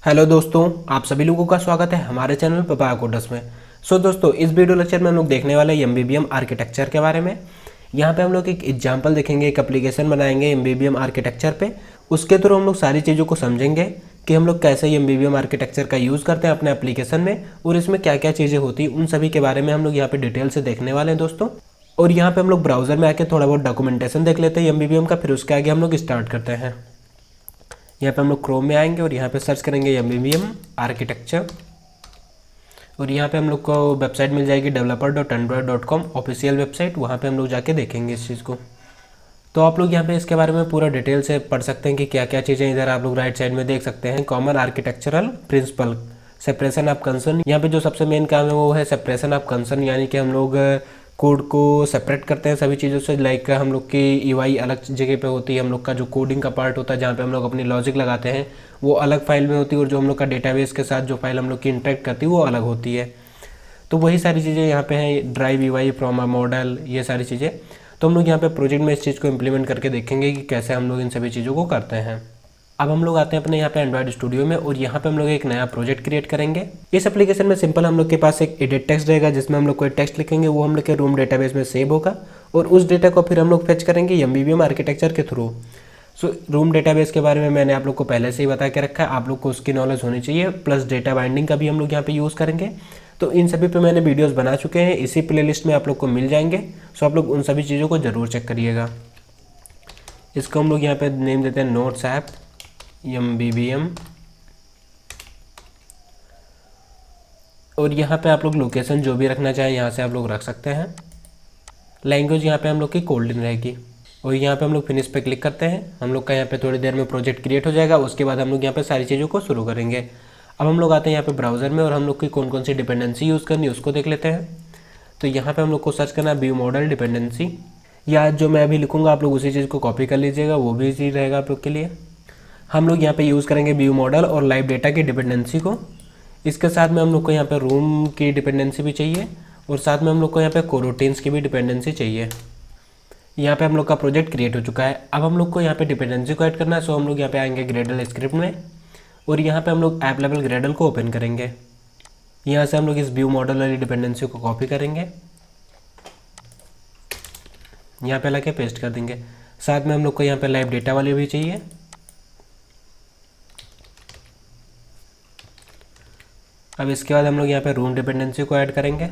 Hello दोस्तों, आप सभी लोगों का स्वागत है हमारे चैनल पपाया कोडर्स में। दोस्तों, इस वीडियो लेक्चर में हम लोग देखने वाले हैं एमबीबीएम आर्किटेक्चर के बारे में। यहाँ पे हम लोग एक एग्जांपल देखेंगे, एक एप्लीकेशन बनाएंगे एमबीबीएम आर्किटेक्चर पे। उसके थ्रू हम लोग सारी चीज़ों को समझेंगे कि हम लोग कैसे एमबीबीएम आर्किटेक्चर का यूज़ करते हैं अपने एप्लीकेशन में, और इसमें क्या क्या चीज़ें होती हैं उन सभी के बारे में हम लोग यहाँ पे डिटेल से देखने वाले हैं दोस्तों। और यहाँ पे हम लोग ब्राउजर में आके थोड़ा बहुत डॉक्यूमेंटेशन देख लेते हैं एमबीबीएम का, फिर उसके आगे हम लोग स्टार्ट करते हैं। यहाँ पे हम लोग क्रोम में आएंगे और यहाँ पे सर्च करेंगे एमबीबीएम आर्किटेक्चर, और यहाँ पे हम लोग को वेबसाइट मिल जाएगी developer.android.com ऑफिशियल वेबसाइट। वहाँ पे हम लोग जाके देखेंगे इस चीज़ को। तो आप लोग यहाँ पे इसके बारे में पूरा डिटेल से पढ़ सकते हैं कि क्या क्या चीज़ें। इधर आप लोग राइट साइड में देख सकते हैं common architectural principle, separation of concern. यहाँ पे जो सबसे मेन काम है वो है सेपरेशन ऑफ कंसर्न, यानी कि हम लोग कोड को सेपरेट करते हैं सभी चीज़ों से। लाइक हम लोग की ईवाई अलग जगह पे होती है, हम लोग का जो कोडिंग का पार्ट होता है जहाँ पे हम लोग अपनी लॉजिक लगाते हैं वो अलग फाइल में होती है, और जो हम लोग का डेटाबेस के साथ जो फाइल हम लोग की इंटरेक्ट करती है वो अलग होती है। तो वही सारी चीज़ें यहाँ पे हैं, drive EY from a model, ये सारी चीज़ें। तो हम लोग यहाँ पे प्रोजेक्ट में इस चीज़ को इम्प्लीमेंट करके देखेंगे कि कैसे हम लोग इन सभी चीज़ों को करते हैं। अब हम लोग आते हैं अपने यहाँ पे एंड्रॉइड स्टूडियो में, और यहाँ पे हम लोग एक नया प्रोजेक्ट क्रिएट करेंगे। इस एप्लीकेशन में सिंपल हम लोग के पास एक एडिट टेक्स्ट रहेगा जिसमें हम लोग कोई टेक्स्ट लिखेंगे, वो हम लोग के रूम डेटाबेस में सेव होगा, और उस डेटा को फिर हम लोग फेच करेंगे एमबीबीएम आर्किटेक्चर के थ्रू। रूम डेटाबेस के बारे में मैंने आप लोग को पहले से ही बता के रखा है, आप लोग को उसकी नॉलेज होनी चाहिए। प्लस डेटा बाइंडिंग का भी हम लोग यहाँ पे यूज़ करेंगे। तो इन सभी पे मैंने वीडियोस बना चुके हैं, इसी प्लेलिस्ट में आप लोग को मिल जाएंगे। आप लोग उन सभी चीज़ों को ज़रूर चेक करिएगा। इसको हम लोग यहाँ पे नेम देते हैं नोट्स ऐप एमबीबीएम, और यहाँ पे आप लोग लोकेशन जो भी रखना चाहें यहाँ से आप लोग रख सकते हैं। लैंग्वेज यहाँ पे हम लोग की कोल्डन रहेगी, और यहाँ पे हम लोग फिनिश पे क्लिक करते हैं। हम लोग का यहाँ पे थोड़ी देर में प्रोजेक्ट क्रिएट हो जाएगा। उसके बाद हम लोग यहाँ पे सारी चीज़ों को शुरू करेंगे। अब हम लोग आते हैं यहाँ पे ब्राउज़र में, और हम लोग की कौन कौन सी डिपेंडेंसी यूज़ करनी है उसको देख लेते हैं। तो यहाँ पे हम लोग को सर्च करना है व्यू मॉडल डिपेंडेंसी, या जो मैं अभी लिखूँगा आप लोग उसी चीज़ को कॉपी कर लीजिएगा, वो भी इजी रहेगा आप लोग के लिए। हम लोग यहाँ पे यूज़ करेंगे व्यू मॉडल और लाइव डेटा की डिपेंडेंसी को। इसके साथ में हम लोग को यहाँ पे रूम की डिपेंडेंसी भी चाहिए, और साथ में हम लोग को यहाँ पे कोरोटीन्स की भी डिपेंडेंसी चाहिए। यहाँ पे हम लोग का प्रोजेक्ट क्रिएट हो चुका है। अब हम लोग को यहाँ पे डिपेंडेंसी को ऐड करना है। हम लोग यहाँ पे आएंगे ग्रेडल स्क्रिप्ट में, और यहाँ पे हम लोग ऐप लेवल ग्रेडल को ओपन करेंगे। यहाँ से हम लोग इस व्यू मॉडल वाली डिपेंडेंसी को कॉपी करेंगे, यहाँ पे लाके पेस्ट कर देंगे। साथ में हम लोग को यहाँ पे लाइव डेटा वाली भी चाहिए। अब इसके बाद हम लोग यहाँ पे रूम डिपेंडेंसी को ऐड करेंगे।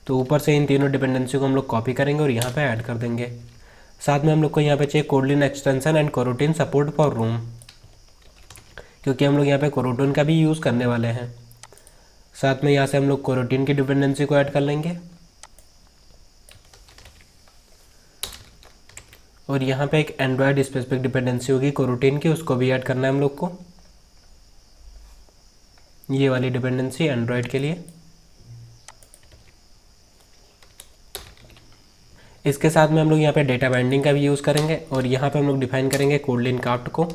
तो ऊपर से इन तीनों डिपेंडेंसी को हम लोग कॉपी करेंगे और यहाँ पे ऐड कर देंगे। साथ में हम लोग को यहाँ पे चाहिए Kotlin extension and coroutine support for room, क्योंकि हम लोग यहाँ पे कोरोटीन का भी यूज़ करने वाले हैं। साथ में यहाँ से हम लोग कोरोटीन की डिपेंडेंसी को ऐड कर लेंगे, और यहाँ पे एक एंड्रॉयड स्पेसिफिक डिपेंडेंसी होगी कोरोटीन की, उसको भी ऐड करना है हम लोग को, ये वाली डिपेंडेंसी एंड्रॉयड के लिए। इसके साथ में हम लोग यहाँ पे डेटा बाइंडिंग का भी यूज़ करेंगे, और यहाँ पे हम लोग डिफाइन करेंगे कोडलिन काफ्ट को,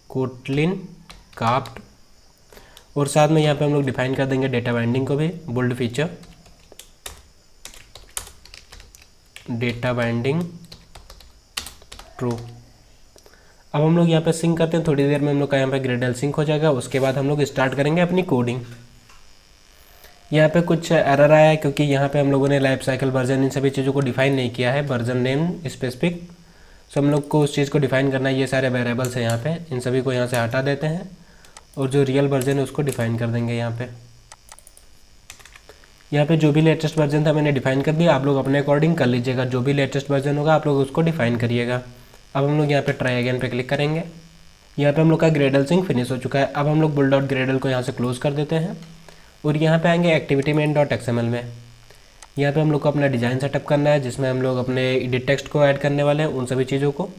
कोटलिन काफ्ट, और साथ में यहाँ पे हम लोग डिफाइन कर देंगे डेटा बाइंडिंग को भी, build feature data binding true. अब हम लोग यहाँ पे सिंक करते हैं। थोड़ी देर में हम लोग का यहाँ पे ग्रेडल सिंक हो जाएगा। उसके बाद हम लोग स्टार्ट करेंगे अपनी कोडिंग। यहाँ पे कुछ एरर आया है क्योंकि यहाँ पे हम लोगों ने लाइफ साइकिल वर्जन इन सभी चीज़ों को डिफाइन नहीं किया है, वर्जन नेम स्पेसिफिक। हम लोग को उस चीज़ को डिफाइन करना है। ये सारे वेरिएबल्स हैं यहाँ पे, इन सभी को यहाँ से हटा देते हैं, और जो रियल वर्जन है उसको डिफाइन कर देंगे। यहाँ पे जो भी लेटेस्ट वर्जन था मैंने डिफाइन कर दिया। आप लोग अपने अकॉर्डिंग कर लीजिएगा, जो भी लेटेस्ट वर्जन होगा आप लोग उसको डिफाइन करिएगा। अब हम लोग यहाँ पे ट्राई अगेन पे क्लिक करेंगे। यहाँ पे हम लोग का ग्रेडल सिंक फिनिश हो चुका है। अब हम लोग बुल डॉट ग्रेडल को यहाँ से क्लोज कर देते हैं, और यहाँ पे आएंगे एक्टिविटी मेन डॉट एक्सएमएल में। यहाँ पे हम लोग को अपना डिज़ाइन सेटअप करना है, जिसमें हम लोग अपने एडिट टेक्स्ट को ऐड करने वाले हैं, उन सभी चीज़ों को।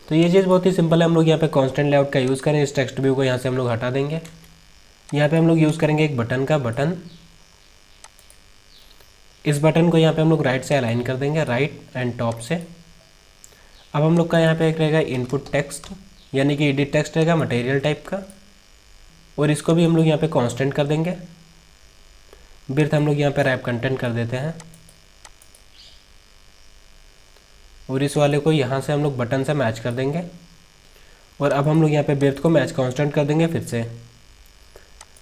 तो ये चीज़ बहुत ही सिंपल है। हम लोग यहाँ पे कांस्टेंट लेआउट का यूज़ करें। इस टेक्स्ट व्यू को यहाँ से हम लोग हटा देंगे। यहाँ पे हम लोग यूज़ करेंगे एक बटन का बटन। इस बटन को यहाँ पे हम लोग राइट से अलाइन कर देंगे, राइट एंड टॉप से। अब हम लोग का यहाँ पे एक रहेगा इनपुट टेक्स्ट, यानी कि एडिट टेक्स्ट रहेगा मटेरियल टाइप का, और इसको भी हम लोग यहाँ पे कांस्टेंट कर देंगे। विड्थ हम लोग यहाँ पे रैप कंटेंट कर देते हैं, और इस वाले को यहाँ से हम लोग बटन से मैच कर देंगे। और अब हम लोग यहाँ पे विड्थ को मैच कांस्टेंट कर देंगे फिर से।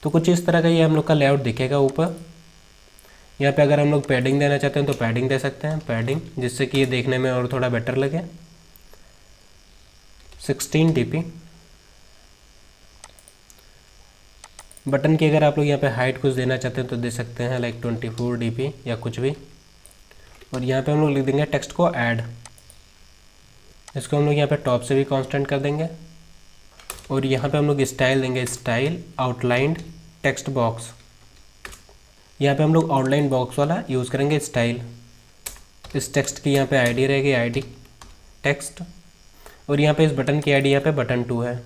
तो कुछ इस तरह का ये हम लोग का लेआउट दिखेगा ऊपर। यहाँ पे अगर हम लोग पैडिंग देना चाहते हैं तो पैडिंग दे सकते हैं, पैडिंग, जिससे कि ये देखने में और थोड़ा बेटर लगे। 16 dp। बटन की अगर आप लोग यहाँ पे हाइट कुछ देना चाहते हैं तो दे सकते हैं, लाइक 24 dp या कुछ भी। और यहाँ पे हम लोग लिख देंगे टेक्स्ट को ऐड। इसको हम लोग यहाँ पे टॉप से भी कांस्टेंट कर देंगे। और यहाँ पे हम लोग स्टाइल देंगे, स्टाइल आउटलाइंड टेक्स्ट बॉक्स। यहाँ पे हम लोग आउटलाइन बॉक्स वाला यूज़ करेंगे, स्टाइल। इस टेक्स्ट की यहाँ पे आईडी रहेगी, आईडी टेक्स्ट। और यहाँ पे इस बटन की आईडी यहाँ पे बटन 2 है।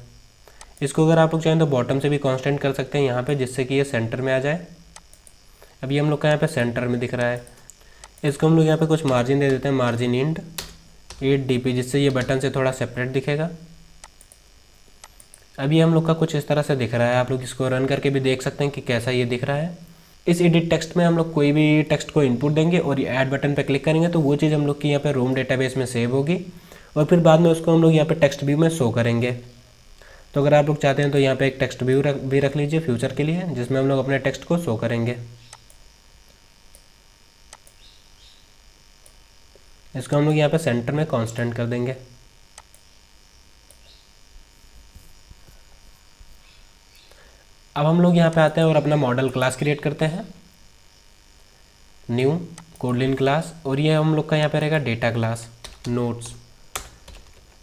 इसको अगर आप लोग चाहें तो बॉटम से भी कांस्टेंट कर सकते हैं यहाँ पे, जिससे कि ये सेंटर में आ जाए। अभी हम लोग का यहाँ पे सेंटर में दिख रहा है। इसको हम लोग यहाँ पे कुछ मार्जिन दे देते हैं, मार्जिन इंड 8 dp, जिससे ये बटन से थोड़ा सेपरेट दिखेगा। अभी हम लोग का कुछ इस तरह से दिख रहा है। आप लोग इसको रन करके भी देख सकते हैं कि कैसा ये दिख रहा है। इस एडिट टेक्स्ट में हम लोग कोई भी टेक्स्ट को इनपुट देंगे और ये ऐड बटन पर क्लिक करेंगे तो वो चीज़ हम लोग की यहाँ पे रूम डेटाबेस में सेव होगी और फिर बाद में उसको हम लोग यहाँ पे टेक्स्ट व्यू में शो करेंगे। तो अगर आप लोग चाहते हैं तो यहाँ पे एक टेक्स्ट व्यू भी रख लीजिए फ्यूचर के लिए, जिसमें हम लोग अपने टेक्स्ट को शो करेंगे। इसको हम लोग यहाँ पे सेंटर में कांस्टेंट कर देंगे। अब हम लोग यहाँ पे आते हैं और अपना मॉडल क्लास क्रिएट करते हैं, न्यू कोडलिन क्लास। और ये हम लोग का यहाँ पे रहेगा डेटा क्लास नोट्स।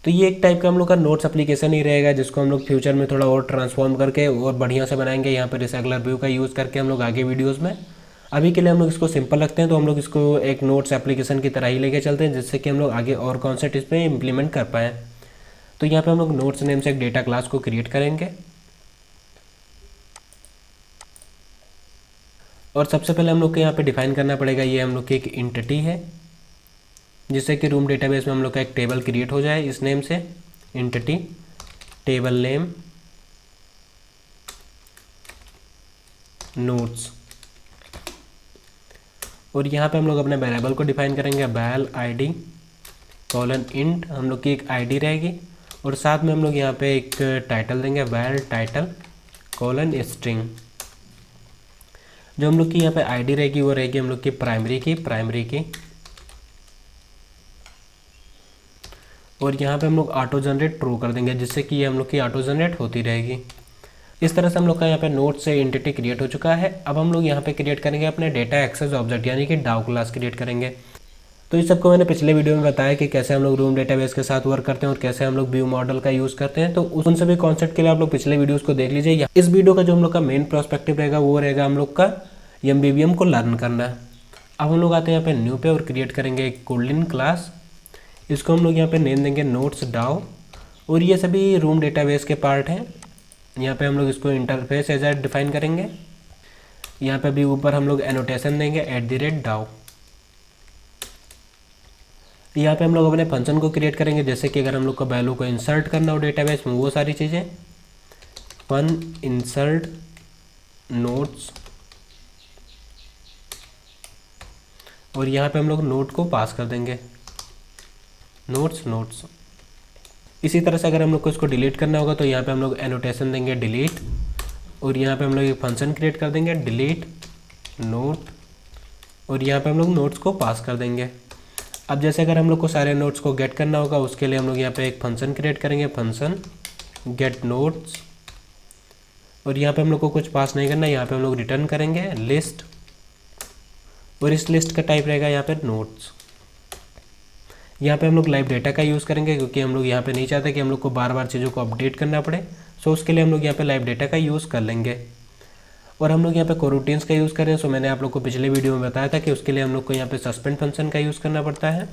तो ये एक टाइप का हम लोग का नोट्स एप्लीकेशन ही रहेगा, जिसको हम लोग फ्यूचर में थोड़ा और ट्रांसफॉर्म करके और बढ़िया से बनाएंगे। यहाँ पे रिसाइकलर व्यू का यूज़ करके हम लोग आगे वीडियोस में। अभी के लिए हम लोग इसको सिंपल रखते हैं, तो हम लोग इसको एक नोट्स एप्लीकेशन की तरह ही लेके चलते हैं, जिससे कि हम लोग आगे और कॉन्सेप्ट इस पर इम्प्लीमेंट कर पाएँ। तो यहाँ पर हम लोग नोट्स नेम से एक डेटा क्लास को क्रिएट करेंगे। और सबसे पहले हम लोग को यहाँ पे डिफाइन करना पड़ेगा, ये हम लोग की एक एंटिटी है, जिससे कि रूम डेटाबेस में हम लोग का एक टेबल क्रिएट हो जाए इस नेम से, एंटिटी टेबल नेम नोट्स। और यहाँ पे हम लोग अपने वेरिएबल को डिफाइन करेंगे, वैल आईडी कॉलन इंट, हम लोग की एक आईडी रहेगी। और साथ में हम लोग यहाँ पे एक टाइटल देंगे, वैल टाइटल कॉलन स्ट्रिंग। जो हम लोग की यहाँ पे आईडी रहेगी वो रहेगी हम लोग की प्राइमरी की। और यहाँ पे हम लोग ऑटो जनरेट ट्रू कर देंगे, जिससे कि ये हम लोग की ऑटो जनरेट होती रहेगी। इस तरह से हम लोग का यहाँ पे नोट से एंटिटी क्रिएट हो चुका है। अब हम लोग यहाँ पे क्रिएट करेंगे अपने डेटा एक्सेस ऑब्जेक्ट, यानी कि डाउ क्लास क्रिएट करेंगे। तो इस सबको मैंने पिछले वीडियो में बताया कि कैसे हम लोग रूम डेटाबेस के साथ वर्क करते हैं और कैसे हम लोग व्यू मॉडल का यूज़ करते हैं। तो उन सभी कॉन्सेप्ट के लिए आप लोग पिछले वीडियोस को देख लीजिए। इस वीडियो का जो हम लोग का मेन पर्सपेक्टिव रहेगा वो रहेगा हम लोग का MVVM को लर्न करना। अब हम लोग आते हैं यहाँ पे न्यू पे और क्रिएट करेंगे एक कोडलिन क्लास। इसको हम लोग यहाँ पे नेम देंगे नोट्स डाउ। और ये सभी रूम डेटाबेस के पार्ट हैं। यहाँ पे हम लोग इसको इंटरफेस एज डिफाइन करेंगे। यहाँ पे भी ऊपर हम लोग एनोटेशन देंगे @DAO। यहाँ पे हम लोग अपने फंक्शन को क्रिएट करेंगे, जैसे कि अगर हम लोग को वैल्यू को इंसर्ट करना हो डेटाबेस में, वो सारी चीज़ें, फन इंसर्ट नोट्स। और यहाँ पे हम लोग नोट को पास कर देंगे, नोट्स। इसी तरह से अगर हम लोग को इसको डिलीट करना होगा तो यहाँ पे हम लोग एनोटेशन देंगे डिलीट। और यहाँ पे हम लोग एक फंक्शन क्रिएट कर देंगे डिलीट नोट। और यहाँ पे हम लोग नोट्स को पास कर देंगे। अब जैसे अगर हम लोग को सारे नोट्स को गेट करना होगा, उसके लिए हम लोग यहाँ पे एक फंक्शन क्रिएट करेंगे, फंक्शन गेट नोट्स। और यहाँ पे हम लोग को कुछ पास नहीं करना, यहाँ पे हम लोग रिटर्न करेंगे लिस्ट। और इस लिस्ट का टाइप रहेगा यहाँ पे नोट्स। यहाँ पे हम लोग लाइव डेटा का यूज़ करेंगे, क्योंकि हम लोग यहाँ पे नहीं चाहते कि हम लोग को बार बार चीज़ों को अपडेट करना पड़े। सो उसके लिए हम लोग यहाँ पे लाइव डेटा का यूज़ कर लेंगे। और हम लोग यहाँ पे कोरूटीन्स का यूज़ करें। सो मैंने आप लोग को पिछले वीडियो में बताया था कि उसके लिए हम लोग को यहाँ पे सस्पेंड फंक्शन का यूज़ करना पड़ता है,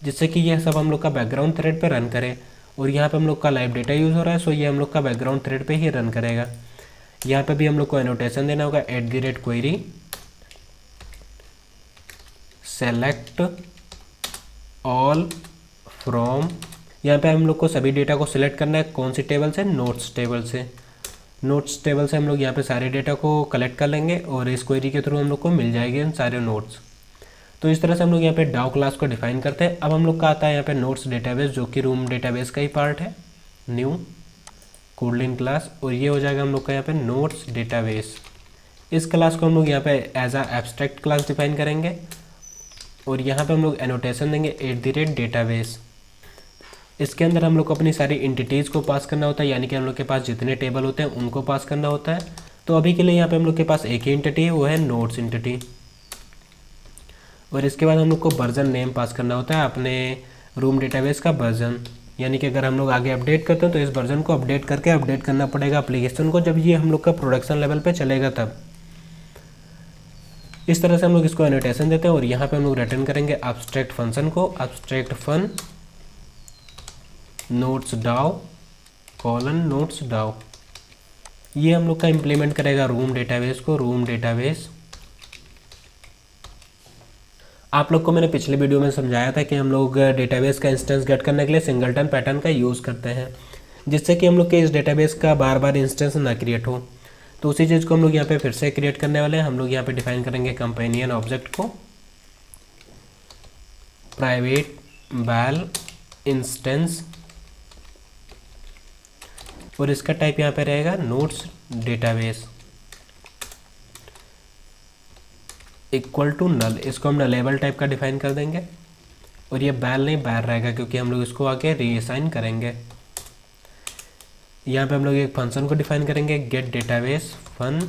जिससे कि यह सब हम लोग का बैकग्राउंड थ्रेड पर रन करे। और यहाँ पर हम लोग का लाइव डेटा यूज़ हो रहा है, सो ये हम लोग का बैकग्राउंड थ्रेड पर ही रन करेगा। यहाँ पर भी हम लोग को एनोटेशन देना होगा @query सेलेक्ट ऑल फ्रॉम। यहाँ पे हम लोग को सभी डेटा को सिलेक्ट करना है, कौन सी टेबल से, नोट्स टेबल से। नोट्स टेबल से हम लोग यहाँ पे सारे डेटा को कलेक्ट कर लेंगे और इस क्वेरी के थ्रू हम लोग को मिल जाएंगे इन सारे नोट्स। तो इस तरह से हम लोग यहाँ पे डाउ क्लास को डिफाइन करते हैं। अब हम लोग का आता है यहाँ पे नोट्स डेटाबेस, जो कि रूम डेटाबेस का ही पार्ट है, न्यू कोडलिन क्लास, और ये हो जाएगा हम लोग का यहाँ पे नोट्स डेटाबेस। इस क्लास को हम लोग यहाँ पे as a abstract class define करेंगे और यहाँ पे हम लोग एनोटेशन देंगे @डेटाबेस। इसके अंदर हम लोग को अपनी सारी एंटिटीज़ को पास करना होता है, यानी कि हम लोग के पास जितने टेबल होते हैं उनको पास करना होता है। तो अभी के लिए यहाँ पे हम लोग के पास एक ही एंटिटी है, वो है नोट्स एंटिटी। और इसके बाद हम लोग को वर्जन नेम पास करना होता है अपने रूम डेटाबेस का वर्जन, यानी कि अगर हम लोग आगे अपडेट करते हैं तो इस वर्जन को अपडेट करके अपडेट करना पड़ेगा एप्लीकेशन को, जब ये हम लोग का प्रोडक्शन लेवल पे चलेगा तब। इस तरह से हम लोग इसको एनोटेशन देते हैं और यहाँ पे हम लोग रिटर्न करेंगे एब्स्ट्रैक्ट फंक्शन को, एब्स्ट्रैक्ट फन नोट्स डाउ कॉलन नोट्स डाउ। ये हम लोग का इम्प्लीमेंट करेगा रूम डेटाबेस को, रूम डेटाबेस। आप लोग को मैंने पिछले वीडियो में समझाया था कि हम लोग डेटाबेस का इंस्टेंस गेट करने के लिए सिंगलटन पैटर्न का यूज़ करते हैं, जिससे कि हम लोग के इस डेटाबेस का बार बार इंस्टेंस ना क्रिएट हो। तो उसी चीज़ को हम लोग यहाँ पे फिर से क्रिएट करने वाले हैं। हम लोग यहाँ पे डिफाइन करेंगे कंपेनियन ऑब्जेक्ट को, प्राइवेट वैल इंस्टेंस, और इसका टाइप यहाँ पे रहेगा notes database equal to null. इसको हम नलेबल टाइप का डिफाइन कर देंगे और ये बैल नहीं बैर रहेगा, क्योंकि हम लोग इसको आगे रीअसाइन करेंगे। यहाँ पे हम लोग एक फंक्शन को डिफाइन करेंगे get database fun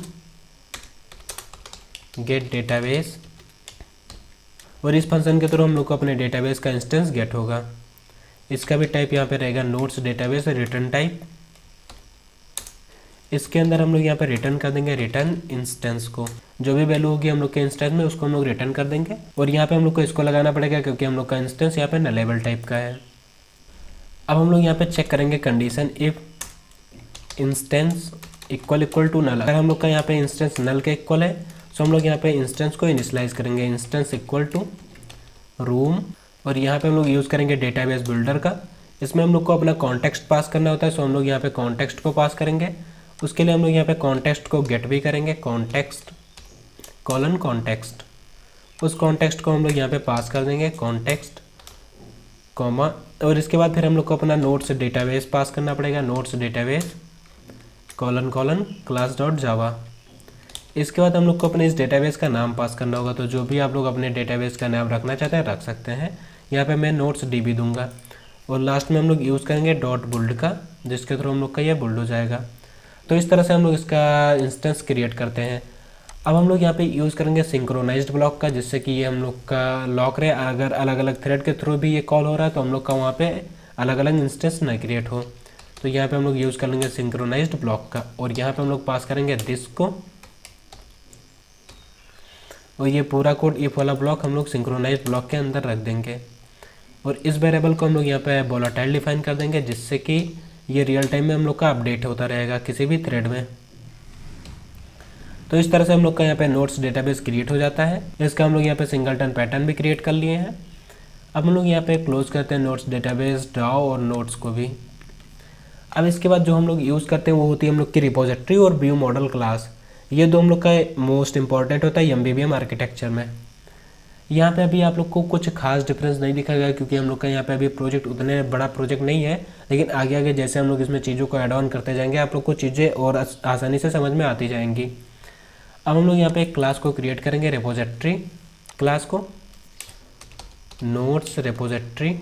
get database, और इस फंक्शन के थ्रू हम लोग को अपने डेटाबेस का इंस्टेंस गेट होगा। इसका भी टाइप यहाँ पे रहेगा नोट्स डेटाबेस रिटर्न टाइप। इसके अंदर हम लोग यहाँ पे रिटर्न कर देंगे रिटर्न इंस्टेंस को, जो भी वैल्यू होगी हम लोग के इंस्टेंस में उसको हम लोग रिटर्न कर देंगे। और यहाँ पे हम लोग को इसको लगाना पड़ेगा क्योंकि हम लोग का इंस्टेंस यहाँ पे नलेबल टाइप का है। अब हम लोग यहाँ पे चेक करेंगे condition if instance equal to null. अगर हम लोग का यहाँ पे इंस्टेंस नल के इक्वल है तो हम लोग यहाँ पे इंस्टेंस को इनिशियलाइज करेंगे, इंस्टेंस इक्वल टू रूम, और यहाँ पे हम लोग यूज़ करेंगे डेटाबेस बिल्डर का। इसमें हम लोग को अपना कॉन्टेक्स्ट पास करना होता है, सो हम लोग यहाँ पे कॉन्टेक्स्ट को पास करेंगे। उसके लिए हम लोग यहाँ पे कॉन्टेक्स्ट को गेट भी करेंगे, कॉन्टेक्स्ट कॉलन कॉन्टेक्स्ट। उस कॉन्टेक्स्ट को हम लोग यहाँ पे पास कर देंगे कॉन्टेक्स्ट कॉमा, और इसके बाद फिर हम लोग को अपना नोट्स डेटाबेस पास करना पड़ेगा, notes database colon colon class dot जावा। इसके बाद हम लोग को अपने इस डेटाबेस का नाम पास करना होगा। तो जो भी आप लोग अपने डेटाबेस का नाम रखना चाहते हैं रख सकते हैं। यहाँ पे मैं नोट्स डीबी दूंगा और लास्ट में हम लोग यूज़ करेंगे डॉट बुल्ड का, जिसके थ्रू हम लोग का ये बुल्ड हो जाएगा। तो इस तरह से हम लोग इसका इंस्टेंस क्रिएट करते हैं। अब हम लोग यहाँ पे यूज़ करेंगे सिंक्रोनाइज्ड ब्लॉक का, जिससे कि ये हम लोग का लॉक रहे। अगर अलग अलग थ्रेड के थ्रू भी ये कॉल हो रहा है तो हम लोग का वहाँ पे अलग अलग इंस्टेंस ना क्रिएट हो। तो यहाँ पे हम लोग यूज़ कर लेंगे सिंक्रोनाइज्ड ब्लॉक का, और यहाँ पे हम लोग पास करेंगे दिस को, और ये पूरा कोड इफ वाला ब्लॉक हम लोग सिंक्रोनाइज्ड ब्लॉक के अंदर रख देंगे। और इस वेरिएबल को हम लोग यहाँ पे वोलेटाइल डिफाइन कर देंगे, जिससे कि ये रियल टाइम में हम लोग का अपडेट होता रहेगा किसी भी थ्रेड में। तो इस तरह से हम लोग का यहाँ पे नोट्स डेटाबेस क्रिएट हो जाता है। इसका हम लोग यहाँ पे सिंगलटन पैटर्न भी क्रिएट कर लिए हैं। अब हम लोग यहाँ पे क्लोज करते हैं नोट्स डेटाबेस डाउ और नोट्स को भी। अब इसके बाद जो हम लोग यूज़ करते हैं वो होती है हम लोग की रिपोजिटरी और व्यू मॉडल क्लास। ये दो हम लोग का मोस्ट इंपॉर्टेंट होता है एमबीबीएम आर्किटेक्चर में। यहाँ पे अभी आप लोग को कुछ खास डिफरेंस नहीं दिखाएगा, क्योंकि हम लोग का यहाँ पे अभी प्रोजेक्ट उतने बड़ा प्रोजेक्ट नहीं है, लेकिन आगे आगे जैसे हम लोग इसमें चीज़ों को ऐड ऑन करते जाएंगे आप लोग को चीज़ें और आसानी से समझ में आती जाएंगी। अब हम लोग यहाँ पे एक क्लास को क्रिएट करेंगे, रिपोजिटरी क्लास को, नोट्स रिपोजिटरी,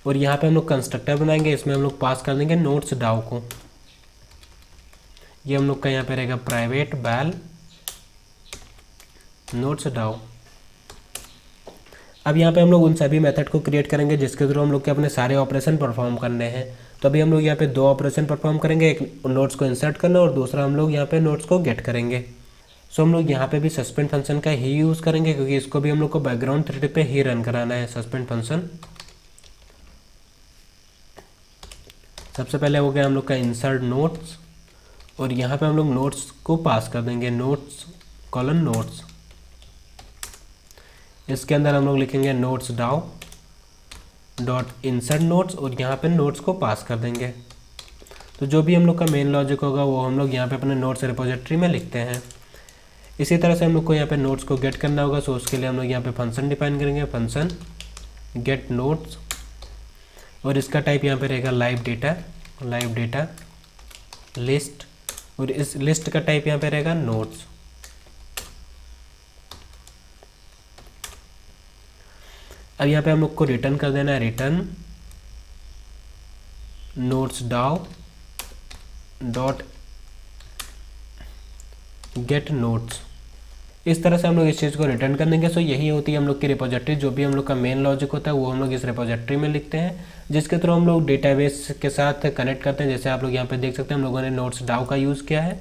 और यहाँ पे हम लोग कंस्ट्रक्टर बनाएंगे। इसमें हम लोग पास कर देंगे नोट्स डाउ को। ये हम लोग का यहाँ पे रहेगा प्राइवेट वैल नोट्स डाउ। अब यहाँ पे हम लोग उन सभी मेथड को क्रिएट करेंगे जिसके थ्रू हम लोग के अपने सारे ऑपरेशन परफॉर्म करने हैं। तो अभी हम लोग यहाँ पे दो ऑपरेशन परफॉर्म करेंगे, एक नोट्स को इंसर्ट करना और दूसरा हम लोग यहाँ पे नोट्स को गेट करेंगे। सो हम लोग यहाँ पे भी सस्पेंड फंक्शन का ही यूज़ करेंगे, क्योंकि इसको भी हम लोग को बैकग्राउंड थ्रेड पे ही रन कराना है। सस्पेंड फंक्शन सबसे पहले हो गया हम लोग का इंसर्ट नोट्स, और यहाँ पे हम लोग नोट्स को पास कर देंगे नोट्स कॉलन नोट्स। इसके अंदर हम लोग लिखेंगे नोट्स डाउ डॉट इंसर्ट नोट्स, और यहाँ पे नोट्स को पास कर देंगे। तो जो भी हम लोग का मेन लॉजिक होगा वो हम लोग यहाँ पे अपने नोट्स रिपोजिटरी में लिखते हैं। इसी तरह से हम लोग को यहाँ पे नोट्स को गेट करना होगा। सो उसके लिए हम लोग यहाँ पे फंक्शन डिफाइन करेंगे, फंक्शन गेट नोट्स, और इसका टाइप यहाँ पे रहेगा लाइव डेटा लिस्ट, और इस लिस्ट का टाइप यहाँ पे रहेगा नोट्स। अब यहाँ पे हम लोग को रिटर्न कर देना है, रिटर्न नोट्स डाउ डॉट गेट नोट्स। इस तरह से हम लोग इस चीज़ को रिटर्न कर देंगे। सो यही होती है हम लोग की रिपोजिटरी। जो भी हम लोग का मेन लॉजिक होता है वो हम लोग इस रिपोजिटरी में लिखते हैं, जिसके थ्रू हम लोग डेटाबेस के साथ कनेक्ट करते हैं। जैसे आप लोग यहाँ पे देख सकते हैं हम लोगों ने नोट्स डाउ का यूज़ किया है।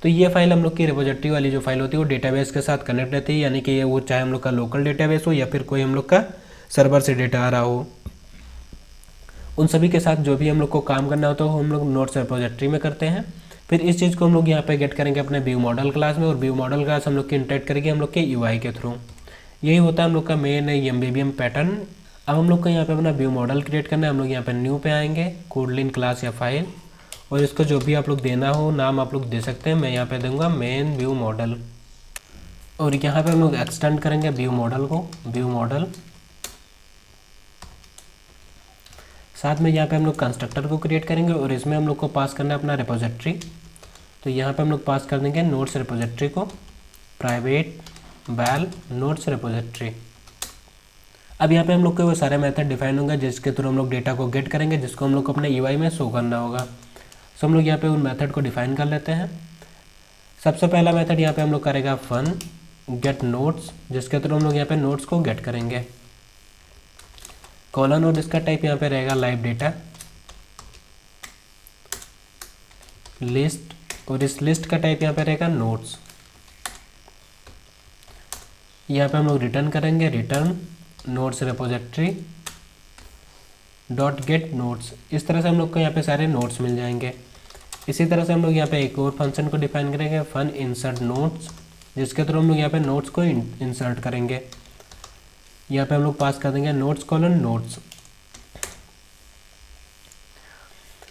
तो ये फाइल हम लोग की रिपोजिटरी वाली जो फाइल होती है वो डेटाबेस के साथ कनेक्ट रहती है, यानी कि ये वो चाहे हम लोग का लोकल डेटाबेस हो या फिर कोई हम लोग का सर्वर से डेटा आ रहा हो, उन सभी के साथ जो भी हम लोग को काम करना होता है वो हम लोग नोट्स रिपोजिटरी में करते हैं। फिर इस चीज़ को हम लोग यहाँ पे गेट करेंगे अपने व्यू मॉडल क्लास में, और व्यू मॉडल क्लास हम लोग की इंटरेक्ट करेंगे हम लोग के यूआई के थ्रू। यही होता है हम लोग का मेन एमबीबीएम पैटर्न। अब हम लोग को यहाँ पे अपना व्यू मॉडल क्रिएट करना है। हम लोग यहाँ पे न्यू पे आएंगे, कोडलिन क्लास या फाइल, और इसको जो भी आप लोग देना हो नाम आप लोग दे सकते हैं। मैं यहाँ पे दूंगा मेन व्यू मॉडल, और यहाँ पे हम लोग एक्सटेंड करेंगे व्यू मॉडल को, व्यू मॉडल। साथ में यहाँ पे हम लोग कंस्ट्रक्टर को क्रिएट करेंगे और इसमें हम लोग को पास करना है अपना रिपोजिटरी। तो यहाँ पे हम लोग पास कर देंगे नोट्स रिपोजिटरी को, प्राइवेट वैल नोट्स रिपोजिटरी। अब यहाँ पे हम लोग के वो सारे मेथड डिफाइन होंगे जिसके थ्रू हम लोग डेटा को गेट करेंगे, जिसको हम लोग को अपने यूआई में शो करना होगा। सो हम लोग यहाँ पे उन मेथड को डिफाइन कर लेते हैं। सबसे पहला मेथड यहाँ पे हम लोग करेगा फन गेट नोट्स, जिसके थ्रू हम लोग यहाँ पे नोट्स को गेट करेंगे, कॉलन, और इसका टाइप यहाँ पे रहेगा लाइव डेटा लिस्ट, और इस लिस्ट का टाइप यहाँ पे रहेगा नोट्स। यहाँ पे हम लोग रिटर्न करेंगे, return notes repository dot gate notes. इस तरह से हम लोग को यहाँ पे सारे नोट्स मिल जाएंगे। इसी तरह से हम लोग यहाँ पे एक और फंक्शन को डिफाइन करेंगे, फन इंसर्ट नोट्स, जिसके थ्रू हम लोग यहाँ पे नोट्स को इंसर्ट करेंगे। यहाँ पे हम लोग पास कर देंगे नोट्स कॉलन नोट्स।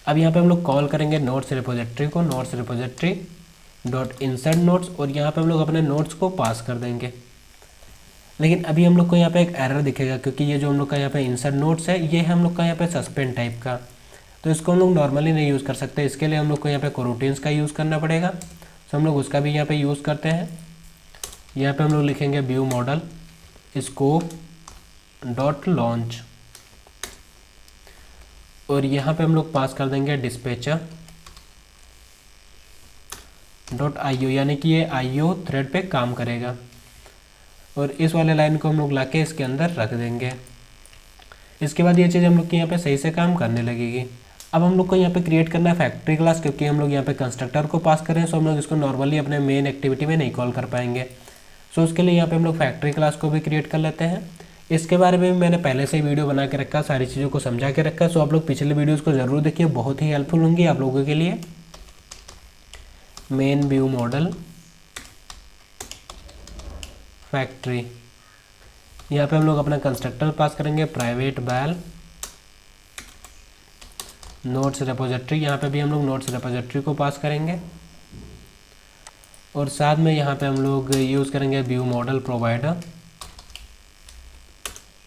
अब यहाँ पे हम लोग कॉल करेंगे नोट्स रिपोजिटरी को, notes repository dot insert notes, और यहाँ पे हम लोग अपने नोट्स को पास कर देंगे। लेकिन अभी हम लोग को यहाँ पे एक एरर दिखेगा, क्योंकि ये जो हम लोग का यहाँ पे इंसर्ट नोट्स है ये हम लोग का यहाँ पे सस्पेंड टाइप का, तो इसको हम लोग नॉर्मली नहीं यूज़ कर सकते। इसके लिए हम लोग को यहाँ पे कोरूटीन्स का यूज़ करना पड़ेगा। तो हम लोग उसका भी यहाँ पे यूज़ करते हैं। यहाँ पे हम लोग लिखेंगे view model scope dot launch, और यहाँ पे हम लोग पास कर देंगे डिस्पैचर डॉट आईओ, यानी कि ये आईओ थ्रेड पे काम करेगा, और इस वाले लाइन को हम लोग लाके इसके अंदर रख देंगे। इसके बाद ये चीज़ हम लोग के यहाँ पे सही से काम करने लगेगी। अब हम लोग को यहाँ पे क्रिएट करना है फैक्ट्री क्लास, क्योंकि हम लोग यहाँ पे कंस्ट्रक्टर को पास करें, सो हम लोग इसको नॉर्मली अपने मेन एक्टिविटी में नहीं कॉल कर पाएंगे। सो उसके लिए यहाँ पे हम लोग फैक्ट्री क्लास को भी क्रिएट कर लेते हैं। इसके बारे में मैंने पहले से ही वीडियो बना के रखा, सारी चीज़ों को समझा के रखा। सो आप लोग पिछले वीडियोज़ को ज़रूर देखिए, बहुत ही हेल्पफुल होंगी आप लोगों के लिए। मेन व्यू मॉडल फैक्ट्री, यहाँ पे हम लोग अपना कंस्ट्रक्टर पास करेंगे, प्राइवेट वैल नोट्स रिपोजिटरी। यहाँ पे भी हम लोग नोट्स रिपोजिटरी को पास करेंगे, और साथ में यहाँ पे हम लोग यूज़ करेंगे view model provider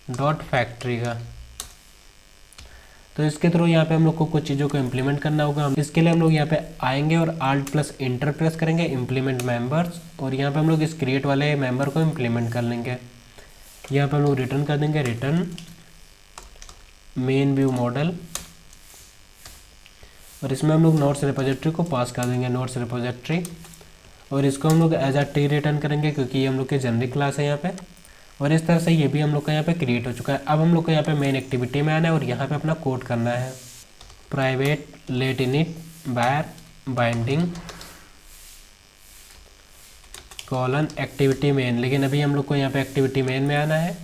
dot factory का। तो इसके थ्रू यहाँ पे हम लोग को कुछ चीज़ों को इम्प्लीमेंट करना होगा। इसके लिए हम लोग यहाँ पे आएंगे और Alt प्लस इंटर प्रेस करेंगे, इम्प्लीमेंट मेंबर्स, और यहाँ पे हम लोग इस क्रिएट वाले मेंबर को इम्प्लीमेंट कर लेंगे। यहाँ पे हम लोग रिटर्न कर देंगे, रिटर्न मेन व्यू मॉडल, और इसमें हम लोग नोट्स रिपोजिटरी को पास कर देंगे, नोट्स रिपोजिटरी, और इसको हम लोग एज अ टी रिटर्न करेंगे क्योंकि ये हम लोग के जेनरिक क्लास है यहाँ पे। और इस तरह से ये भी हम लोग का यहाँ पे क्रिएट हो चुका है। अब हम लोग को यहाँ पे मेन एक्टिविटी में आना है और यहाँ पे अपना कोड करना है, प्राइवेट लेट इनिट बार बाइंडिंग कॉलन एक्टिविटी मेन। लेकिन अभी हम लोग को यहाँ पे एक्टिविटी मेन में आना है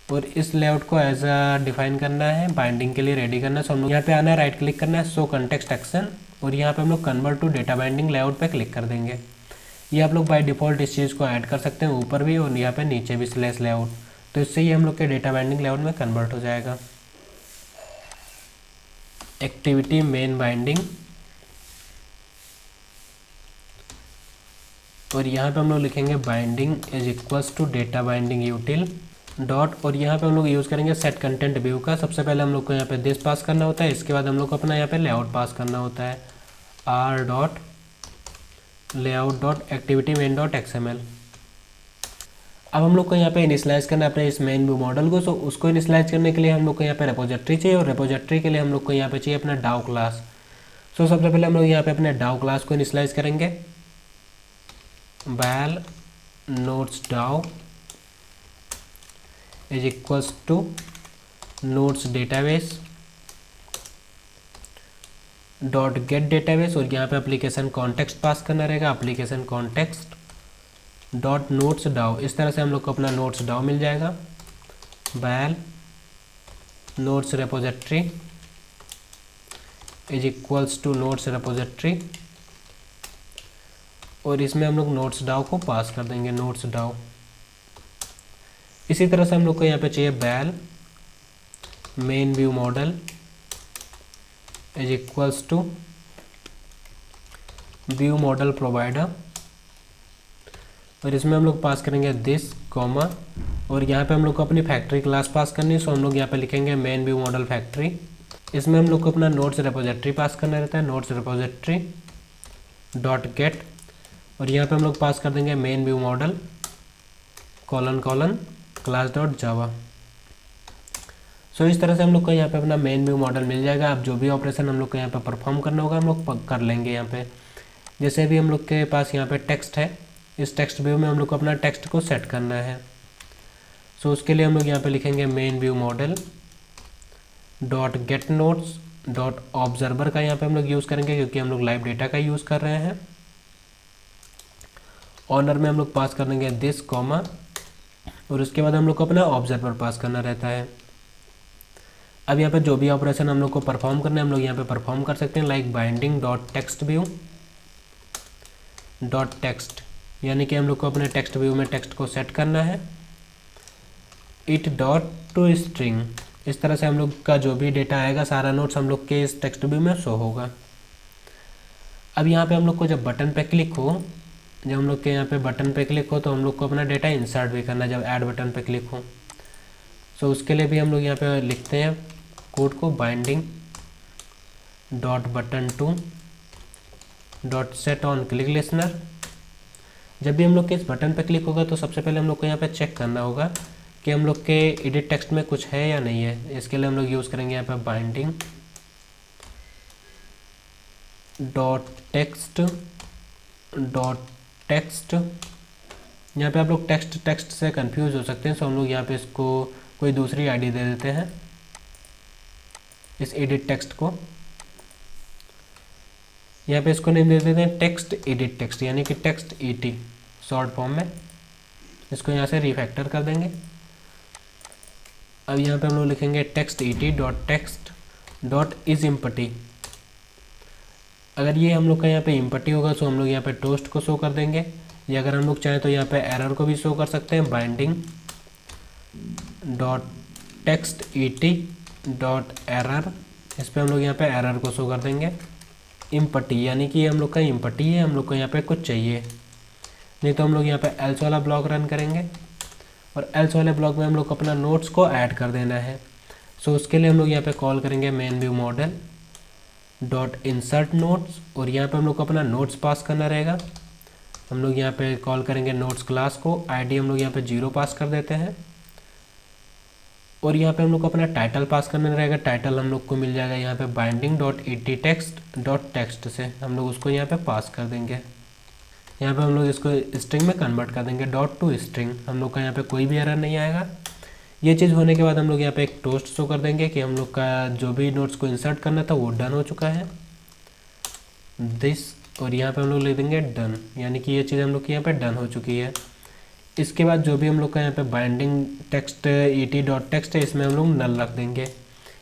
और इस लेआउट को एज अ डिफाइन करना है, बाइंडिंग के लिए रेडी करना है। सो हम लोग यहाँ पे आना है, राइट क्लिक करना है, शो कॉन्टेक्स्ट एक्शन, और यहाँ पे हम लोग convert to data binding layout पे क्लिक कर देंगे। ये आप लोग बाय डिफ़ॉल्ट इस चीज़ को ऐड कर सकते हैं ऊपर भी और यहाँ पे नीचे भी स्लैश लेआउट, तो इससे ही हम लोग के डेटा बाइंडिंग लेआउट में कन्वर्ट हो जाएगा। एक्टिविटी मेन बाइंडिंग और यहाँ पे हम लोग लिखेंगे binding is equals to data binding util dot, और यहाँ पे हम लोग यूज़ करेंगे सेट कंटेंट व्यू का। सबसे पहले हम लोग को यहाँ पे दिस पास करना होता है, इसके बाद हम लोग को अपना यहाँ पे लेआउट पास करना होता है, R dot layout dot activity main dot XML. अब हम लोग को यहाँ पे इनिशलाइज करना है अपने इस मेन व्यू मॉडल को। सो उसको इनिशलाइज करने के लिए हम लोग को यहाँ पे रेपोजिटरी चाहिए, और रेपोजिटरी के लिए हम लोग को यहाँ पे चाहिए अपना डाउ क्लास। सो सबसे पहले हम लोग यहाँ पे अपने डाउ क्लास को इनिशलाइज करेंगे, val nodes DAO is equals to nodes database dot gate database, और यहाँ पे एप्लीकेशन कॉन्टेक्स्ट पास करना रहेगा, एप्लीकेशन कॉन्टेक्स्ट डॉट नोट्स डाउ। इस तरह से हम लोग को अपना नोट्स डाउ मिल जाएगा। val notes repository is equals to notes repository, और इसमें हम लोग नोट्स डाउ को पास कर देंगे, नोट्स डाउ। इसी तरह से हम लोग को यहाँ पे चाहिए val main view model is equals to view model provider, और इसमें हम लोग पास करेंगे दिस कॉमा, और यहाँ पे हम लोग को अपनी फैक्ट्री क्लास पास करनी है। सो हम लोग यहाँ पे लिखेंगे मेन व्यू मॉडल फैक्ट्री। इसमें हम लोग को अपना नोट्स रेपोजिटरी पास करना रहता है, नोट्स रेपोजिटरी डॉट गेट, और यहाँ पे हम लोग पास कर देंगे main view model colon colon class dot Java. सो इस तरह से हम लोग को यहाँ पे अपना मेन व्यू मॉडल मिल जाएगा। अब जो भी ऑपरेशन हम लोग को यहाँ पे परफॉर्म करना होगा हम लोग कर लेंगे यहाँ पे। जैसे भी हम लोग के पास यहाँ पे टेक्स्ट है, इस टेक्स्ट व्यू में हम लोग को अपना टेक्स्ट को सेट करना है। सो उसके लिए हम लोग यहाँ पे लिखेंगे main view model dot gate notes dot observer का यहाँ पे हम लोग यूज़ करेंगे, क्योंकि हम लोग लाइव डेटा का यूज़ कर रहे हैं। ऑनर में हम लोग पास कर देंगे दिस कॉमा, और उसके बाद हम लोग को अपना ऑब्जर्वर पास करना रहता है। अब यहाँ पे जो भी ऑपरेशन हम लोग को परफॉर्म करना है हम लोग यहाँ पे परफॉर्म कर सकते हैं, like binding dot text view dot text, यानी कि हम लोग को अपने टेक्स्ट व्यू में टेक्स्ट को सेट करना है, इट डॉट टू स्ट्रिंग। इस तरह से हम लोग का जो भी डेटा आएगा सारा नोट्स हम लोग के इस टेक्स्ट व्यू में शो होगा। अब यहाँ पे हम लोग को जब बटन पे क्लिक हो, जब हम लोग के यहाँ पे बटन पे क्लिक हो तो हम लोग को अपना डेटा इंसर्ट भी करना है जब ऐड बटन पे क्लिक हो। सो उसके लिए भी हम लोग यहाँ पे लिखते हैं कोड को, binding dot button to dot set on click listener. जब भी हम लोग के इस बटन पे क्लिक होगा तो सबसे पहले हम लोग को यहाँ पे चेक करना होगा कि हम लोग के एडिट टेक्स्ट में कुछ है या नहीं है। इसके लिए हम लोग यूज़ करेंगे यहाँ पे binding dot text dot text. यहाँ पे आप लोग टेक्स्ट से कंफ्यूज हो सकते हैं, सो हम लोग यहाँ पे इसको कोई दूसरी आईडी दे देते हैं इस एडिट टेक्स्ट को। यहाँ पे इसको नेम दे देते हैं टेक्स्ट एडिट टेक्स्ट, यानी कि टेक्स्ट ईटी शॉर्ट फॉर्म में। इसको यहाँ से रिफैक्टर कर देंगे। अब यहाँ पे हम लोग लिखेंगे text ET dot text dot is empty. अगर ये हम लोग का यहाँ पे इम्पटी होगा तो हम लोग यहाँ पे टोस्ट को शो कर देंगे, या अगर हम लोग चाहें तो यहाँ पे एरर को भी शो कर सकते हैं, binding dot text ET dot error. इस पर हम लोग यहाँ पे एरर को शो कर देंगे इम्पटी, यानी कि हम लोग का इम्पटी है, हम लोग को यहाँ पे कुछ चाहिए। नहीं तो हम लोग यहाँ पे एल्स वाला ब्लॉक रन करेंगे, और एल्स वाले ब्लॉक में हम लोग को अपना नोट्स को ऐड कर देना है। सो उसके लिए हम लोग यहाँ पे कॉल करेंगे main view model dot insert notes, और यहाँ पे हम लोग को अपना नोट्स पास करना रहेगा। हम लोग यहाँ पे कॉल करेंगे नोट्स क्लास को, आईडी हम लोग यहाँ पे 0 पास कर देते हैं, और यहाँ पे हम लोग को अपना टाइटल पास करना रहेगा। टाइटल हम लोग को मिल जाएगा यहाँ पे binding dot ET text dot text से, हम लोग उसको यहाँ पे पास कर देंगे। यहाँ पे हम लोग इसको स्ट्रिंग में कन्वर्ट कर देंगे डॉट टू स्ट्रिंग। हम लोग का यहाँ पे कोई भी एरर नहीं आएगा। ये चीज़ होने के बाद हम लोग यहाँ पे एक टोस्ट शो कर देंगे कि हम लोग का जो भी नोट्स को इंसर्ट करना था वो डन हो चुका है, दिस, और यहाँ पे हम लोग लिख देंगे डन, यानी कि ये चीज़ हम लोग की यहाँ पे डन हो चुकी है। इसके बाद जो भी हम लोग का यहाँ पे binding text ET dot text है, इसमें हम लोग नल रख देंगे,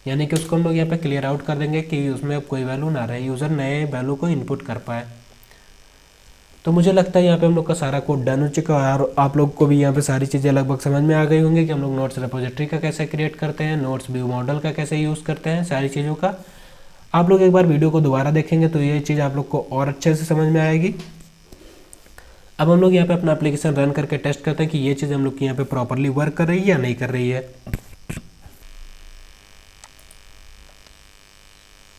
यानी कि उसको हम लोग यहाँ पे क्लियर आउट कर देंगे कि उसमें अब कोई वैल्यू ना रहे, यूज़र नए वैल्यू को इनपुट कर पाए। तो मुझे लगता है यहाँ पे हम लोग का सारा कोड डन हो चुका है, और आप लोग को भी यहाँ पे सारी चीज़ें लगभग समझ में आ गई होंगी कि हम लोग नोट्स रेपोजिटरी का कैसे क्रिएट करते हैं, नोट्स व्यू मॉडल का कैसे यूज़ करते हैं, सारी चीज़ों का। आप लोग एक बार वीडियो को दोबारा देखेंगे तो ये चीज़ आप लोग को और अच्छे से समझ में आएगी। अब हम लोग यहाँ पे अपना एप्लीकेशन रन करके टेस्ट करते हैं कि ये चीज़ हम लोग की यहाँ पे प्रॉपरली वर्क कर रही है या नहीं कर रही है।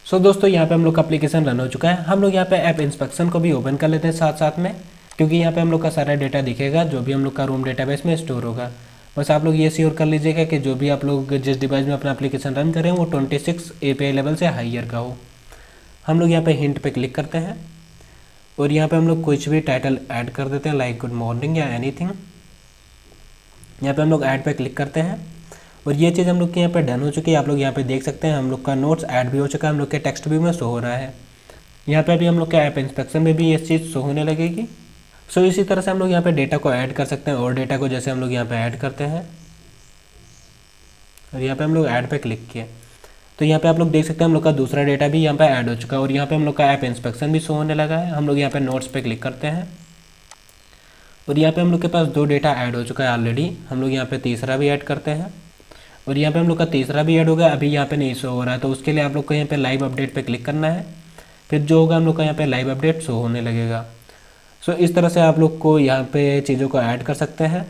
सो दोस्तों यहाँ पे हम लोग का एप्लीकेशन रन हो चुका है। हम लोग यहाँ पे ऐप इंस्पेक्शन को भी ओपन कर लेते हैं साथ साथ में, क्योंकि यहाँ पे हम लोग का सारा डेटा दिखेगा जो भी हम लोग का रूम डेटाबेस में स्टोर होगा। बस आप लोग ये श्योर कर लीजिएगा कि जो भी आप लोग जिस डिवाइस में अपना एप्लीकेशन रन करें वो 26 API लेवल से हाइयर का हो। हम लोग यहाँ पे हिंट पे क्लिक करते हैं और यहाँ पे हम लोग कुछ भी टाइटल ऐड कर देते हैं, लाइक गुड मॉर्निंग या एनीथिंग। यहाँ पे हम लोग ऐड पे क्लिक करते हैं और ये चीज़ हम लोग के यहाँ पे डन हो चुकी है। आप लोग यहाँ पे देख सकते हैं हम लोग का नोट्स ऐड भी हो चुका है, हम लोग के टेक्स्ट व्यू में शो हो रहा है। यहाँ पे भी हम लोग के ऐप इंस्पेक्शन में भी ये चीज़ शो होने लगेगी। सो इसी तरह से हम लोग यहाँ पे डेटा को ऐड कर सकते हैं और डेटा को जैसे हम लोग यहाँ पे ऐड करते हैं और यहाँ पे हम लोग ऐड पे क्लिक किए तो यहाँ पे आप लोग देख सकते हैं हम लोग का दूसरा डेटा भी यहाँ पे ऐड हो चुका है और यहाँ पे हम लोग का ऐप इंस्पेक्शन भी शो होने लगा है। हम लोग यहाँ पे नोट्स पे क्लिक करते हैं और यहाँ पे हम लोग के पास 2 डेटा ऐड हो चुका है ऑलरेडी। हम लोग यहाँ पे तीसरा भी ऐड करते हैं और यहाँ पे हम लोग का तीसरा भी ऐड हो गया, अभी यहाँ पे नहीं शो हो रहा है। तो उसके लिए आप लोग को यहाँ पे लाइव अपडेट पे क्लिक करना है, फिर जो होगा हम लोग का यहाँ पे लाइव अपडेट शो होने लगेगा। सो इस तरह से आप लोग को यहाँ पे चीज़ों को ऐड कर सकते हैं।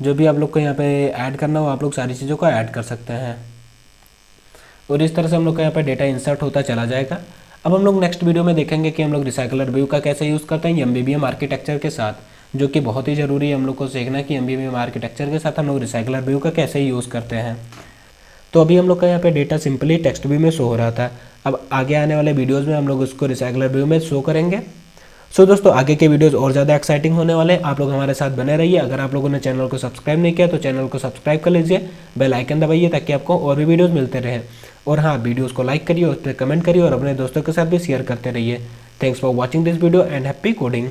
जो भी आप लोग को यहाँ पे ऐड करना हो आप लोग सारी चीज़ों को ऐड कर सकते हैं और इस तरह से हम लोग का यहाँ पे डेटा इंसर्ट होता चला जाएगा। अब हम लोग नेक्स्ट वीडियो में देखेंगे कि हम लोग रिसाइकलर व्यू का कैसे यूज़ करते हैं एमबीबीएम आर्किटेक्चर के साथ, जो कि बहुत ही ज़रूरी है हम लोग को सीखना कि एमबीबीएम आर्किटेक्चर के साथ हम लोग रिसाइकलर व्यू का कैसे यूज़ करते हैं। तो अभी हम लोग का यहाँ पे डेटा सिंपली टेक्स्ट व्यू में शो हो रहा था, अब आगे आने वाले वीडियोज़ में हम लोग उसको रिसाइकलर व्यू में शो करेंगे। सो दोस्तों आगे के वीडियोस और ज़्यादा एक्साइटिंग होने वाले हैं, आप लोग हमारे साथ बने रहिए। अगर आप लोगों ने चैनल को सब्सक्राइब नहीं किया तो चैनल को सब्सक्राइब कर लीजिए, बेल आइकन दबाइए ताकि आपको और भी वीडियोस मिलते रहें। और हाँ, वीडियोस को लाइक करिए, उस पर कमेंट करिए और अपने दोस्तों के साथ भी शेयर करते रहिए। Thanks for watching this video and happy coding.